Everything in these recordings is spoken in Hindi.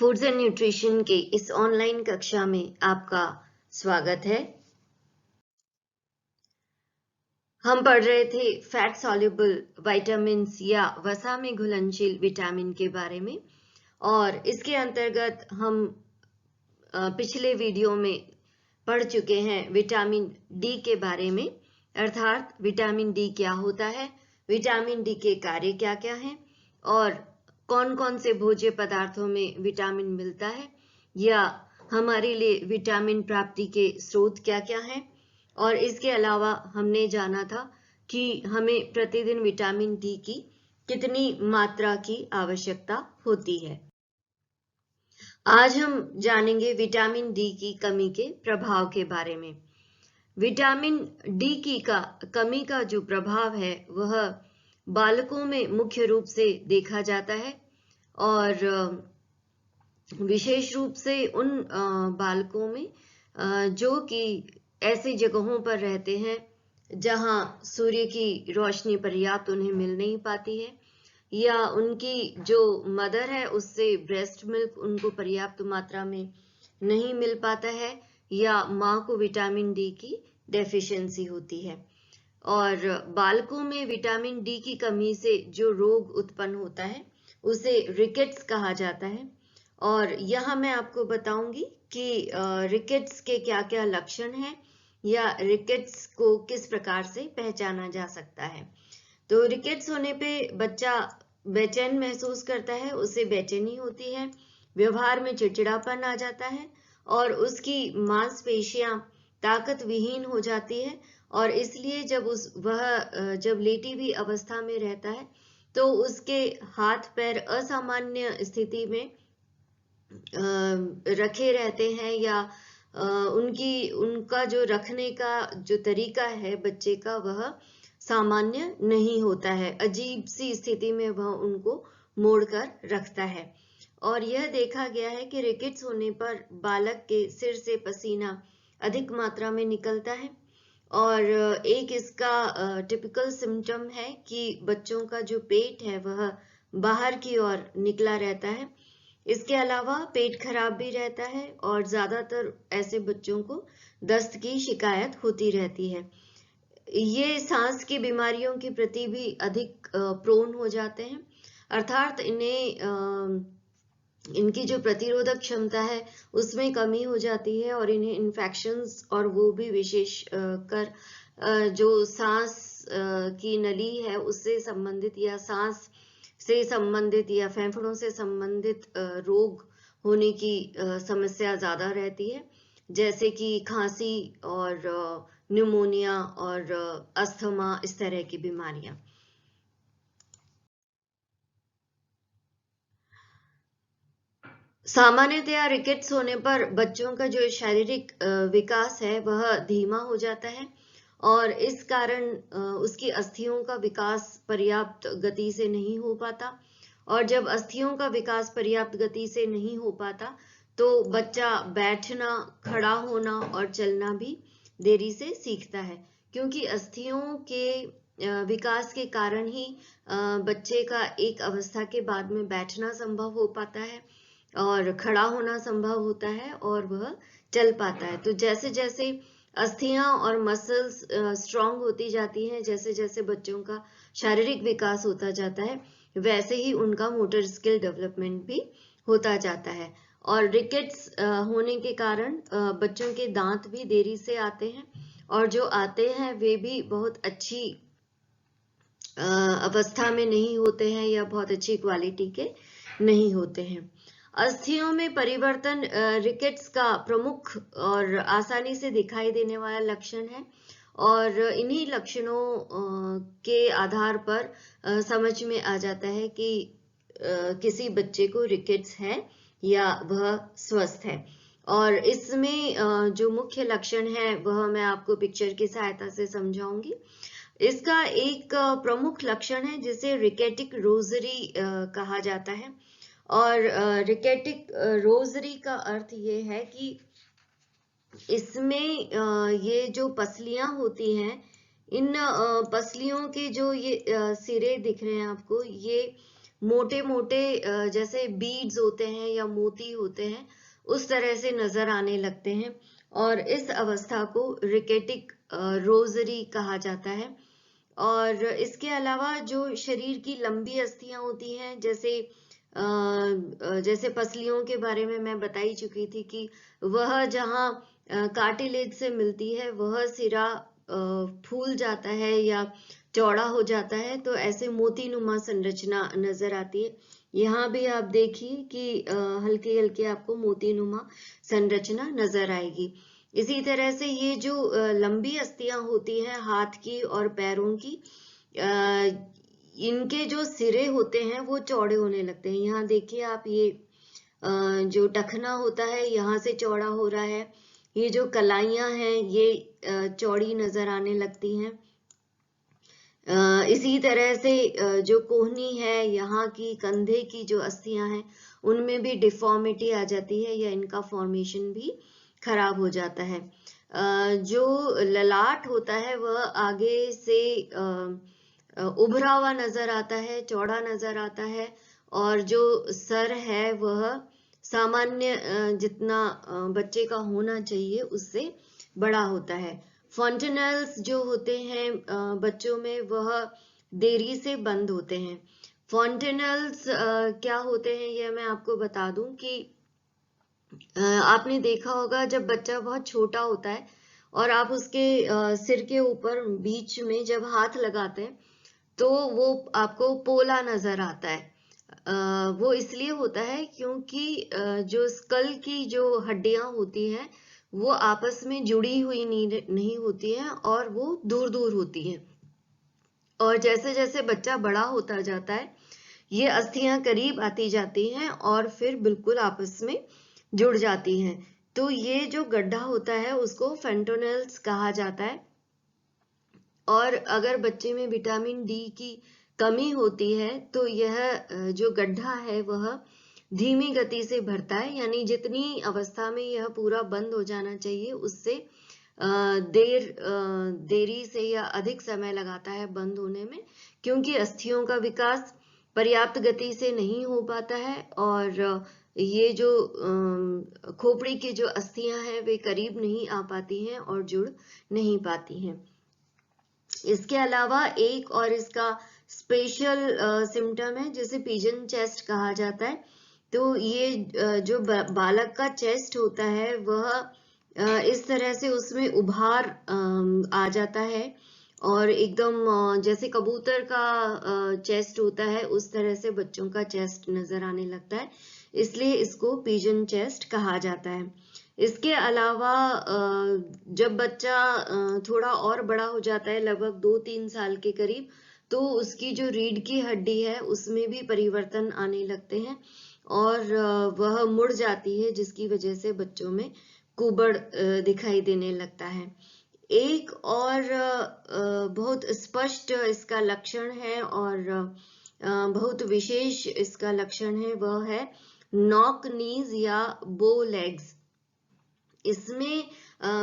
फूड्स एंड न्यूट्रिशन के इस ऑनलाइन कक्षा में आपका स्वागत है। हम पढ़ रहे थे फैट सॉल्युबल विटामिन्स या वसा में घुलनशील विटामिन के बारे में, और इसके अंतर्गत हम पिछले वीडियो में पढ़ चुके हैं विटामिन डी के बारे में, अर्थात विटामिन डी क्या होता है, विटामिन डी के कार्य क्या क्या हैं, और कौन कौन से भोज्य पदार्थों में विटामिन मिलता है, या हमारे लिए विटामिन प्राप्ति के स्रोत क्या क्या हैं। और इसके अलावा हमने जाना था कि हमें प्रतिदिन विटामिन डी की कितनी मात्रा की आवश्यकता होती है। आज हम जानेंगे विटामिन डी की कमी के प्रभाव के बारे में। विटामिन डी की कमी का जो प्रभाव है वह बालकों में मुख्य रूप से देखा जाता है, और विशेष रूप से उन बालकों में जो कि ऐसी जगहों पर रहते हैं जहां सूर्य की रोशनी पर्याप्त उन्हें मिल नहीं पाती है, या उनकी जो मदर है उससे ब्रेस्ट मिल्क उनको पर्याप्त मात्रा में नहीं मिल पाता है, या माँ को विटामिन डी की डेफिशिएंसी होती है। और बालकों में विटामिन डी की कमी से जो रोग उत्पन्न होता है उसे रिकेट्स कहा जाता है। और यहाँ मैं आपको बताऊंगी कि रिकेट्स के क्या क्या लक्षण हैं, या रिकेट्स को किस प्रकार से पहचाना जा सकता है। तो रिकेट्स होने पे बच्चा बेचैन महसूस करता है, उसे बेचैनी होती है, व्यवहार में चिड़चिड़ापन आ जाता है, और उसकी मांसपेशियां ताकत विहीन हो जाती है, और इसलिए जब लेटी हुई अवस्था में रहता है तो उसके हाथ पैर असामान्य स्थिति में रखे रहते हैं, या उनका जो रखने का जो तरीका है बच्चे का वह सामान्य नहीं होता है, अजीब सी स्थिति में वह उनको मोड़कर रखता है। और यह देखा गया है कि रिकेट्स होने पर बालक के सिर से पसीना अधिक मात्रा में निकलता है, और एक इसका टिपिकल सिम्टम है कि बच्चों का जो पेट है वह बाहर की ओर निकला रहता है। इसके अलावा पेट खराब भी रहता है, और ज्यादातर ऐसे बच्चों को दस्त की शिकायत होती रहती है। ये सांस की बीमारियों के प्रति भी अधिक प्रोन हो जाते हैं, अर्थात इनकी जो प्रतिरोधक क्षमता है उसमें कमी हो जाती है, और इन्हें इन्फेक्शंस, और वो भी विशेष कर जो सांस की नली है उससे संबंधित, या सांस से संबंधित, या फेफड़ों से संबंधित रोग होने की समस्या ज्यादा रहती है, जैसे कि खांसी और न्यूमोनिया और अस्थमा, इस तरह की बीमारियां। सामान्यतया रिकेट्स होने पर बच्चों का जो शारीरिक विकास है वह धीमा हो जाता है, और इस कारण उसकी अस्थियों का विकास पर्याप्त गति से नहीं हो पाता। और जब अस्थियों का विकास पर्याप्त गति से नहीं हो पाता तो बच्चा बैठना, खड़ा होना और चलना भी देरी से सीखता है, क्योंकि अस्थियों के विकास के कारण ही बच्चे का एक अवस्था के बाद में बैठना संभव हो पाता है, और खड़ा होना संभव होता है, और वह चल पाता है। तो जैसे जैसे अस्थियां और मसल्स स्ट्रांग होती जाती हैं, जैसे जैसे बच्चों का शारीरिक विकास होता जाता है, वैसे ही उनका मोटर स्किल डेवलपमेंट भी होता जाता है। और रिकेट्स होने के कारण बच्चों के दांत भी देरी से आते हैं, और जो आते हैं वे भी बहुत अच्छी अवस्था में नहीं होते हैं, या बहुत अच्छी क्वालिटी के नहीं होते हैं। अस्थियों में परिवर्तन रिकेट्स का प्रमुख और आसानी से दिखाई देने वाला लक्षण है, और इन्हीं लक्षणों के आधार पर समझ में आ जाता है कि किसी बच्चे को रिकेट्स है या वह स्वस्थ है। और इसमें जो मुख्य लक्षण है वह मैं आपको पिक्चर की सहायता से समझाऊंगी। इसका एक प्रमुख लक्षण है जिसे रिकेटिक रोजरी कहा जाता है, और रिकेटिक रोजरी का अर्थ ये है कि इसमें ये जो पसलियां होती हैं, इन पसलियों के जो ये सिरे दिख रहे हैं आपको, ये मोटे मोटे जैसे बीड्स होते हैं या मोती होते हैं उस तरह से नजर आने लगते हैं, और इस अवस्था को रिकेटिक रोजरी कहा जाता है। और इसके अलावा जो शरीर की लंबी अस्थियां होती हैं, जैसे पसलियों के बारे में मैं बता ही चुकी थी कि वह जहाँ कार्टिलेज से मिलती है वह सिरा फूल जाता है या चौड़ा हो जाता है, तो ऐसे मोती नुमा संरचना नजर आती है। यहाँ भी आप देखिए कि हल्की हल्की आपको मोती नुमा संरचना नजर आएगी। इसी तरह से ये जो लंबी अस्थियां होती हैं हाथ की और पैरों की, इनके जो सिरे होते हैं वो चौड़े होने लगते हैं। यहाँ देखिए आप, ये जो टखना होता है यहाँ से चौड़ा हो रहा है, ये जो कलाइयां हैं ये चौड़ी नजर आने लगती हैं। इसी तरह से जो कोहनी है, यहाँ की कंधे की जो अस्थियां हैं उनमें भी डिफॉर्मिटी आ जाती है या इनका फॉर्मेशन भी खराब हो जाता है। जो ललाट होता है वह आगे से उभरा हुआ नजर आता है, चौड़ा नजर आता है, और जो सर है वह सामान्य जितना बच्चे का होना चाहिए उससे बड़ा होता है। फॉन्टेनल्स जो होते हैं बच्चों में, वह देरी से बंद होते हैं। फॉन्टेनल्स क्या होते हैं यह मैं आपको बता दूं कि आपने देखा होगा जब बच्चा बहुत छोटा होता है और आप उसके सिर के ऊपर बीच में जब हाथ लगाते हैं तो वो आपको पोला नजर आता है। वो इसलिए होता है क्योंकि जो स्कल की जो हड्डियां होती हैं वो आपस में जुड़ी हुई नहीं होती हैं और वो दूर दूर होती हैं, और जैसे जैसे बच्चा बड़ा होता जाता है ये अस्थियां करीब आती जाती हैं और फिर बिल्कुल आपस में जुड़ जाती हैं। तो ये जो गड्ढा होता है उसको फेंटोनेल्स कहा जाता है। और अगर बच्चे में विटामिन डी की कमी होती है तो यह जो गड्ढा है वह धीमी गति से भरता है, यानी जितनी अवस्था में यह पूरा बंद हो जाना चाहिए उससे देरी से या अधिक समय लगाता है बंद होने में, क्योंकि अस्थियों का विकास पर्याप्त गति से नहीं हो पाता है और ये जो खोपड़ी की जो अस्थियां हैं वे करीब नहीं आ पाती हैं और जुड़ नहीं पाती हैं। इसके अलावा एक और इसका स्पेशल सिम्टम है जिसे पिजन चेस्ट कहा जाता है। तो ये जो बालक का चेस्ट होता है वह इस तरह से उसमें उभार आ जाता है और एकदम जैसे कबूतर का चेस्ट होता है उस तरह से बच्चों का चेस्ट नजर आने लगता है, इसलिए इसको पिजन चेस्ट कहा जाता है। इसके अलावा जब बच्चा थोड़ा और बड़ा हो जाता है, लगभग 2-3 साल के करीब, तो उसकी जो रीढ़ की हड्डी है उसमें भी परिवर्तन आने लगते हैं और वह मुड़ जाती है, जिसकी वजह से बच्चों में कुबड़ दिखाई देने लगता है। एक और बहुत स्पष्ट इसका लक्षण है और बहुत विशेष इसका लक्षण है, वह है नॉक नीज या बो लेग्स। इसमें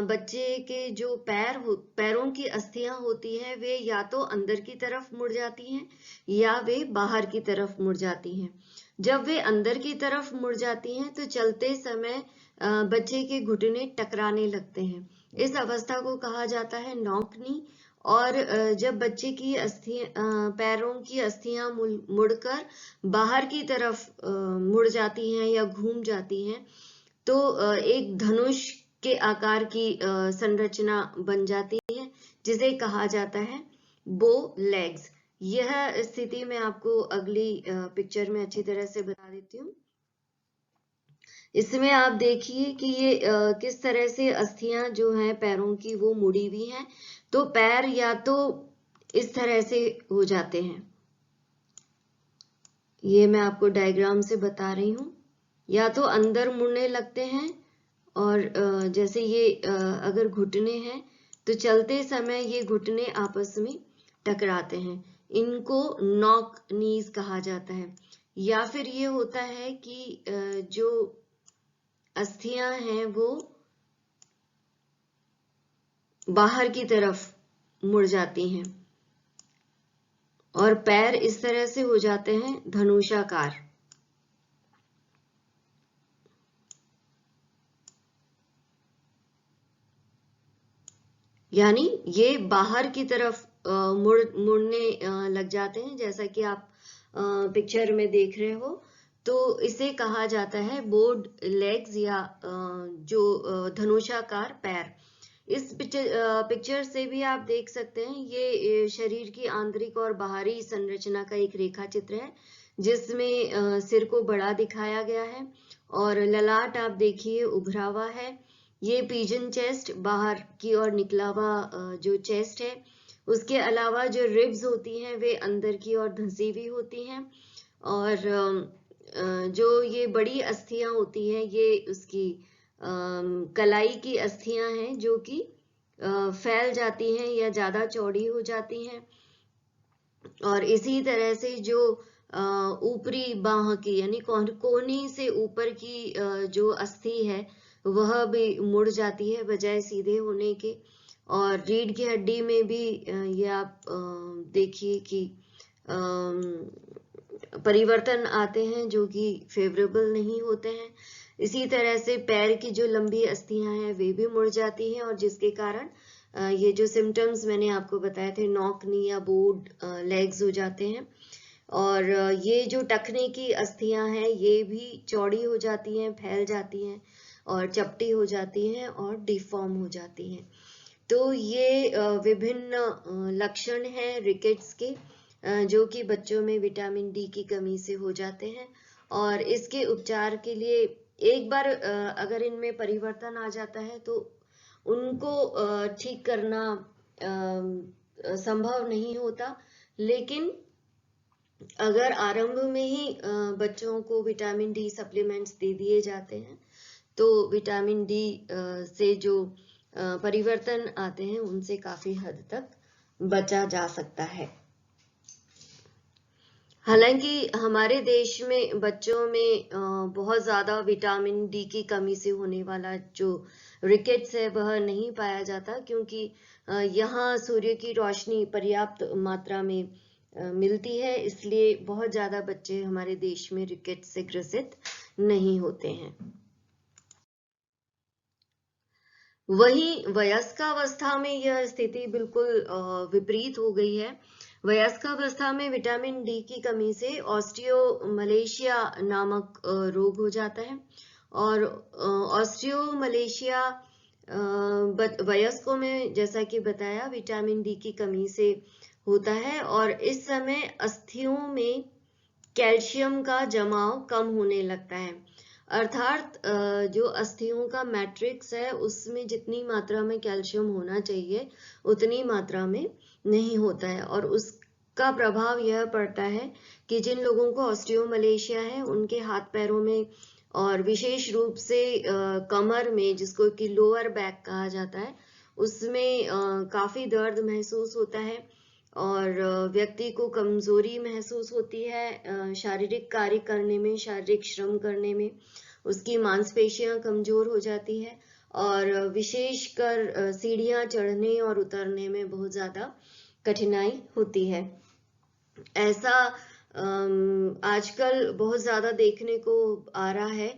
बच्चे के जो पैरों की अस्थियां होती हैं वे या तो अंदर की तरफ मुड़ जाती हैं या वे बाहर की तरफ मुड़ जाती हैं। जब वे अंदर की तरफ मुड़ जाती हैं तो चलते समय बच्चे के घुटने टकराने लगते हैं। इस अवस्था को कहा जाता है नॉक नी। और जब बच्चे की पैरों की अस्थियां मुड़कर बाहर की तरफ मुड़ जाती हैं या घूम जाती हैं तो एक धनुष के आकार की संरचना बन जाती है जिसे कहा जाता है बो लेग्स। यह स्थिति मैं आपको अगली पिक्चर में अच्छी तरह से बता देती हूँ। इसमें आप देखिए कि ये किस तरह से अस्थियां जो हैं पैरों की वो मुड़ी हुई हैं। तो पैर या तो इस तरह से हो जाते हैं, ये मैं आपको डायग्राम से बता रही हूँ, या तो अंदर मुड़ने लगते हैं और जैसे ये अगर घुटने हैं तो चलते समय ये घुटने आपस में टकराते हैं, इनको नॉक नीज कहा जाता है। या फिर ये होता है कि जो अस्थियां हैं वो बाहर की तरफ मुड़ जाती हैं। और पैर इस तरह से हो जाते हैं धनुषाकार। यानी ये बाहर की तरफ मुड़ने लग जाते हैं, जैसा कि आप पिक्चर में देख रहे हो। तो इसे कहा जाता है बोर्ड लेग्स या जो धनुषाकार पैर। इस पिक्चर से भी आप देख सकते हैं, ये शरीर की आंतरिक और बाहरी संरचना का एक रेखा चित्र है, जिसमें सिर को बड़ा दिखाया गया है और ललाट आप देखिए उभरा हुआ है। ये पिजन चेस्ट, बाहर की ओर निकला हुआ जो चेस्ट है। उसके अलावा जो रिब्स होती हैं वे अंदर की ओर धंसी हुई होती हैं, और जो ये बड़ी अस्थियां होती हैं ये उसकी कलाई की अस्थियां हैं, जो कि फैल जाती हैं या ज्यादा चौड़ी हो जाती हैं। और इसी तरह से जो ऊपरी बाह की यानी कोहनी से ऊपर की जो अस्थि है वह भी मुड़ जाती है बजाय सीधे होने के। और रीढ़ की हड्डी में भी ये आप देखिए कि परिवर्तन आते हैं जो कि फेवरेबल नहीं होते हैं। इसी तरह से पैर की जो लंबी अस्थियां हैं वे भी मुड़ जाती हैं, और जिसके कारण ये जो सिम्टम्स मैंने आपको बताए थे, नॉक नी या बोर्ड लेग्स हो जाते हैं। और ये जो टखने की अस्थियां हैं ये भी चौड़ी हो जाती हैं, फैल जाती हैं और चपटी हो जाती हैं और डिफॉर्म हो जाती हैं। तो ये विभिन्न लक्षण हैं रिकेट्स के, जो कि बच्चों में विटामिन डी की कमी से हो जाते हैं। और इसके उपचार के लिए एक बार अगर इनमें परिवर्तन आ जाता है तो उनको ठीक करना संभव नहीं होता। लेकिन अगर आरंभ में ही बच्चों को विटामिन डी सप्लीमेंट्स दे दिए जाते हैं तो विटामिन डी से जो परिवर्तन आते हैं उनसे काफी हद तक बचा जा सकता है। हालांकि हमारे देश में बच्चों में बहुत ज्यादा विटामिन डी की कमी से होने वाला जो रिकेट्स है वह नहीं पाया जाता, क्योंकि यहाँ सूर्य की रोशनी पर्याप्त मात्रा में मिलती है, इसलिए बहुत ज्यादा बच्चे हमारे देश में रिकेट से ग्रसित नहीं होते हैं। वहीं वयस्कावस्था में यह स्थिति बिल्कुल विपरीत हो गई है। वयस्कावस्था में विटामिन डी की कमी से ऑस्टियोमलेशिया नामक रोग हो जाता है, और ऑस्टियोमलेशिया वयस्कों में जैसा कि बताया विटामिन डी की कमी से होता है, और इस समय अस्थियों में कैल्शियम का जमाव कम होने लगता है। अर्थात जो अस्थियों का मैट्रिक्स है उसमें जितनी मात्रा में कैल्शियम होना चाहिए उतनी मात्रा में नहीं होता है, और उसका प्रभाव यह पड़ता है कि जिन लोगों को ऑस्टियोमलेशिया है उनके हाथ पैरों में और विशेष रूप से कमर में, जिसको कि लोअर बैक कहा जाता है, उसमें काफी दर्द महसूस होता है और व्यक्ति को कमजोरी महसूस होती है शारीरिक कार्य करने में, शारीरिक श्रम करने में। उसकी मांसपेशियां कमजोर हो जाती है और विशेषकर सीढ़ियां चढ़ने और उतरने में बहुत ज्यादा कठिनाई होती है। ऐसा आजकल बहुत ज्यादा देखने को आ रहा है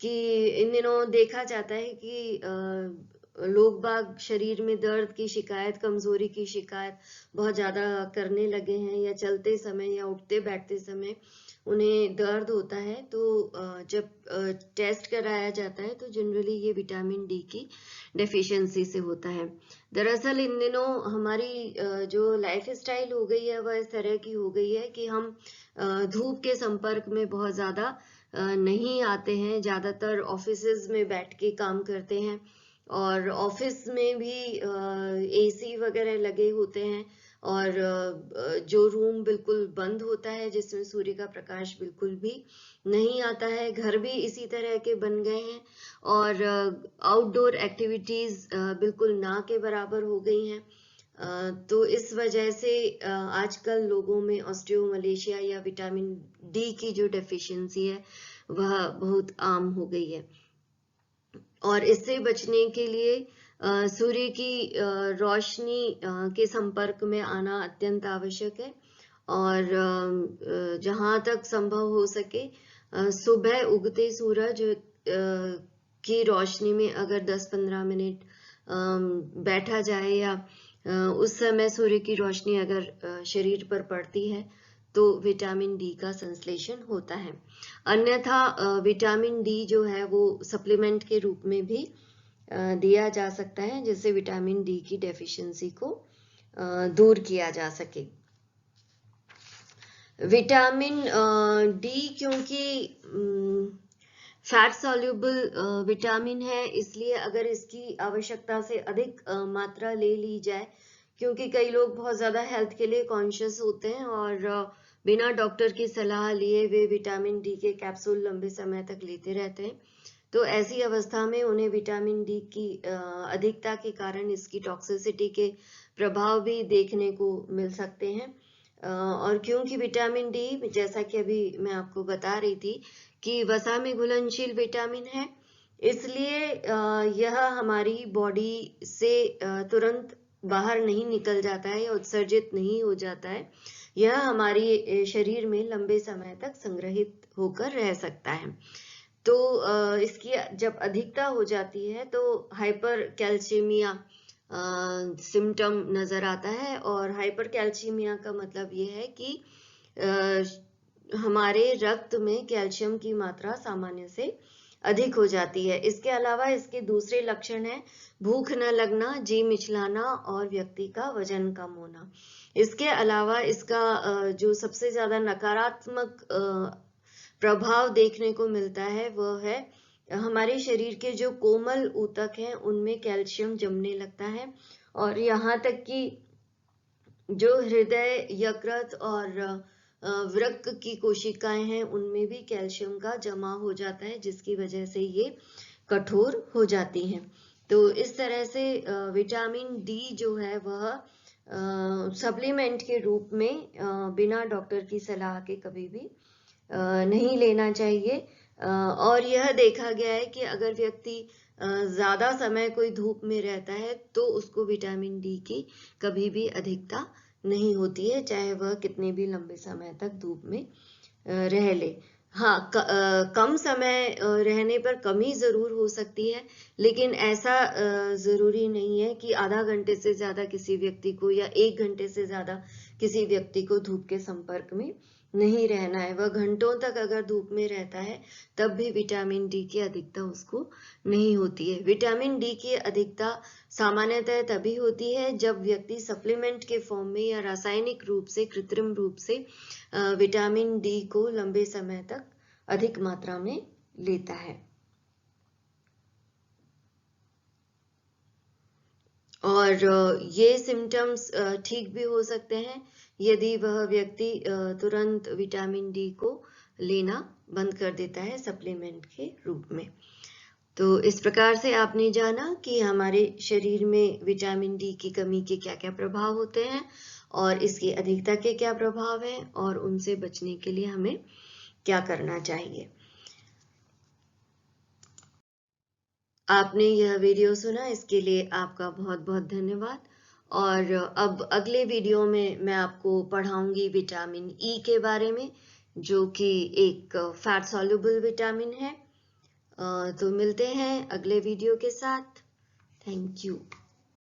कि इन दिनों देखा जाता है कि लोग बाग शरीर में दर्द की शिकायत, कमजोरी की शिकायत बहुत ज्यादा करने लगे हैं, या चलते समय या उठते बैठते समय उन्हें दर्द होता है। तो जब टेस्ट कराया जाता है तो जनरली ये विटामिन डी की डेफिशिएंसी से होता है। दरअसल इन दिनों हमारी जो लाइफ स्टाइल हो गई है वह इस तरह की हो गई है कि हम धूप के संपर्क में बहुत ज्यादा नहीं आते हैं, ज्यादातर ऑफिसेज में बैठ के काम करते हैं, और ऑफिस में भी एसी वगैरह लगे होते हैं, और जो रूम बिल्कुल बंद होता है जिसमें सूर्य का प्रकाश बिल्कुल भी नहीं आता है। घर भी इसी तरह के बन गए हैं, और आउटडोर एक्टिविटीज बिल्कुल ना के बराबर हो गई हैं। तो इस वजह से आजकल लोगों में ऑस्टियोमलेशिया या विटामिन डी की जो डेफिशिएंसी है वह बहुत आम हो गई है, और इससे बचने के लिए सूर्य की रोशनी के संपर्क में आना अत्यंत आवश्यक है। और जहाँ तक संभव हो सके सुबह उगते सूरज की रोशनी में अगर 10-15 मिनट बैठा जाए या उस समय सूर्य की रोशनी अगर शरीर पर पड़ती है तो विटामिन डी का संश्लेषण होता है। अन्यथा विटामिन डी जो है वो सप्लीमेंट के रूप में भी दिया जा सकता है, जिससे विटामिन डी की डेफिशिएंसी को दूर किया जा सके। विटामिन डी क्योंकि फैट सॉल्युबल विटामिन है, इसलिए अगर इसकी आवश्यकता से अधिक मात्रा ले ली जाए, क्योंकि कई लोग बहुत ज़्यादा हेल्थ के लिए कॉन्शियस होते हैं और बिना डॉक्टर की सलाह लिए वे विटामिन डी के कैप्सूल लंबे समय तक लेते रहते हैं, तो ऐसी अवस्था में उन्हें विटामिन डी की अधिकता के कारण इसकी टॉक्सिसिटी के प्रभाव भी देखने को मिल सकते हैं। और क्योंकि विटामिन डी, जैसा कि अभी मैं आपको बता रही थी कि वसा में घुलनशील विटामिन है, इसलिए यह हमारी बॉडी से तुरंत बाहर नहीं निकल जाता है या उत्सर्जित नहीं हो जाता है, यह हमारे शरीर में लंबे समय तक संग्रहित होकर रह सकता है। तो इसकी जब अधिकता हो जाती है तो हाइपर कैल्शियमिया सिम्टम नजर आता है, और हाइपर कैल्शियमिया का मतलब ये है कि हमारे रक्त में कैल्शियम की मात्रा सामान्य से अधिक हो जाती है। इसके अलावा इसके दूसरे लक्षण हैं भूख न लगना, जी मिचलाना और व्यक्ति का वजन कम होना। इसके अलावा इसका जो सबसे ज्यादा नकारात्मक प्रभाव देखने को मिलता है वह है हमारे शरीर के जो कोमल ऊतक हैं उनमें कैल्शियम जमने लगता है, और यहाँ तक कि जो हृदय, यकृत और वृक्क की कोशिकाएं हैं उनमें भी कैल्शियम का जमा हो जाता है, जिसकी वजह से ये कठोर हो जाती हैं। तो इस तरह से विटामिन डी जो है वह सप्लीमेंट के रूप में बिना डॉक्टर की सलाह के कभी भी नहीं लेना चाहिए। और यह देखा गया है कि अगर व्यक्ति ज्यादा समय कोई धूप में रहता है तो उसको विटामिन डी की कभी भी अधिकता नहीं होती है, चाहे वह कितने भी लंबे समय तक धूप में रह ले। हाँ, कम समय रहने पर कमी जरूर हो सकती है, लेकिन ऐसा जरूरी नहीं है कि आधा घंटे से ज्यादा किसी व्यक्ति को या 1 घंटे से ज्यादा किसी व्यक्ति को धूप के संपर्क में नहीं रहना है। वह घंटों तक अगर धूप में रहता है तब भी विटामिन डी की अधिकता उसको नहीं होती है। विटामिन डी की अधिकता सामान्यतः तभी होती है जब व्यक्ति सप्लीमेंट के फॉर्म में या रासायनिक रूप से, कृत्रिम रूप से विटामिन डी को लंबे समय तक अधिक मात्रा में लेता है। और ये सिम्टम्स ठीक भी हो सकते हैं यदि वह व्यक्ति तुरंत विटामिन डी को लेना बंद कर देता है सप्लीमेंट के रूप में। तो इस प्रकार से आपने जाना कि हमारे शरीर में विटामिन डी की कमी के क्या क्या प्रभाव होते हैं और इसकी अधिकता के क्या प्रभाव हैं और उनसे बचने के लिए हमें क्या करना चाहिए। आपने यह वीडियो सुना, इसके लिए आपका बहुत बहुत धन्यवाद। और अब अगले वीडियो में मैं आपको पढ़ाऊंगी विटामिन ई के बारे में, जो कि एक फैट सॉल्युबल विटामिन है। तो मिलते हैं अगले वीडियो के साथ। Thank you.